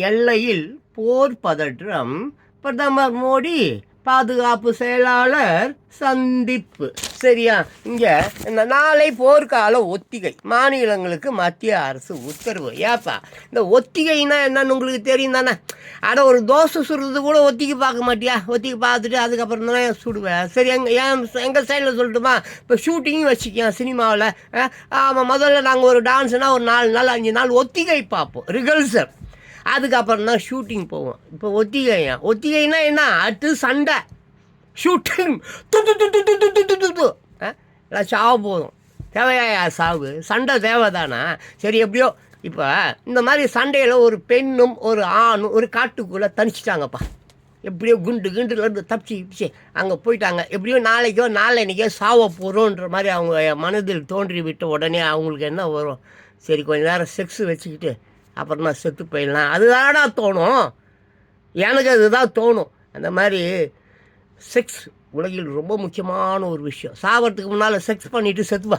எல்லையில் போர் பதற்றம், பிரதமர் மோடி பாதுகாப்பு செயலாளர் சந்திப்பு. சரியா? இங்கே இந்த நாளை போர்க்கால ஒத்திகை, மாநிலங்களுக்கு மத்திய அரசு உத்தரவு. ஏப்பா இந்த ஒத்திகைன்னா என்னன்னு உங்களுக்கு தெரியும் தானே? ஒரு தோசை சுடுறது கூட ஒத்திகை பார்க்க மாட்டியா? ஒத்திகை பார்த்துட்டு அதுக்கப்புறம் தானே சுடுவேன். சரி, எங்கள் சைடில் சொல்லட்டுமா? இப்போ ஷூட்டிங் வச்சுக்கேன் சினிமாவில். ஆமாம், முதல்ல நாங்கள் ஒரு டான்ஸ்னால் ஒரு 4 நாள் 5 நாள் ஒத்திகை பார்ப்போம், ரிகல்சல். அதுக்கப்புறம் தான் ஷூட்டிங் போவோம். இப்போ ஒத்திகைனா என்ன? அடுத்து சண்டை, ஷூட்டிங், எல்லாம் சாவு போதும். தேவையா சாவு? சண்டை தேவைதானா? சரி, எப்படியோ இப்போ இந்த மாதிரி சண்டையில் ஒரு பெண்ணும் ஒரு ஆணும் ஒரு காட்டுக்குள்ளே தனிச்சிட்டாங்கப்பா. எப்படியோ குண்டுலேருந்து தப்பிச்சு அங்கே போயிட்டாங்க. எப்படியோ நாளைக்கோ நாளைக்கோ சாவ போகிறோன்ற மாதிரி அவங்க மனதில் தோன்றி விட்ட உடனே அவங்களுக்கு என்ன வரும்? சரி, கொஞ்ச நேரம் செக்ஸ் வச்சுக்கிட்டு அப்புறமா செத்து போயிடலாம். அதுதானடா தோணும். எனக்கு அதுதான் தோணும். அந்த மாதிரி செக்ஸ் உலகில் ரொம்ப முக்கியமான ஒரு விஷயம். சாவறதுக்கு முன்னால் செக்ஸ் பண்ணிவிட்டு செத்துவா.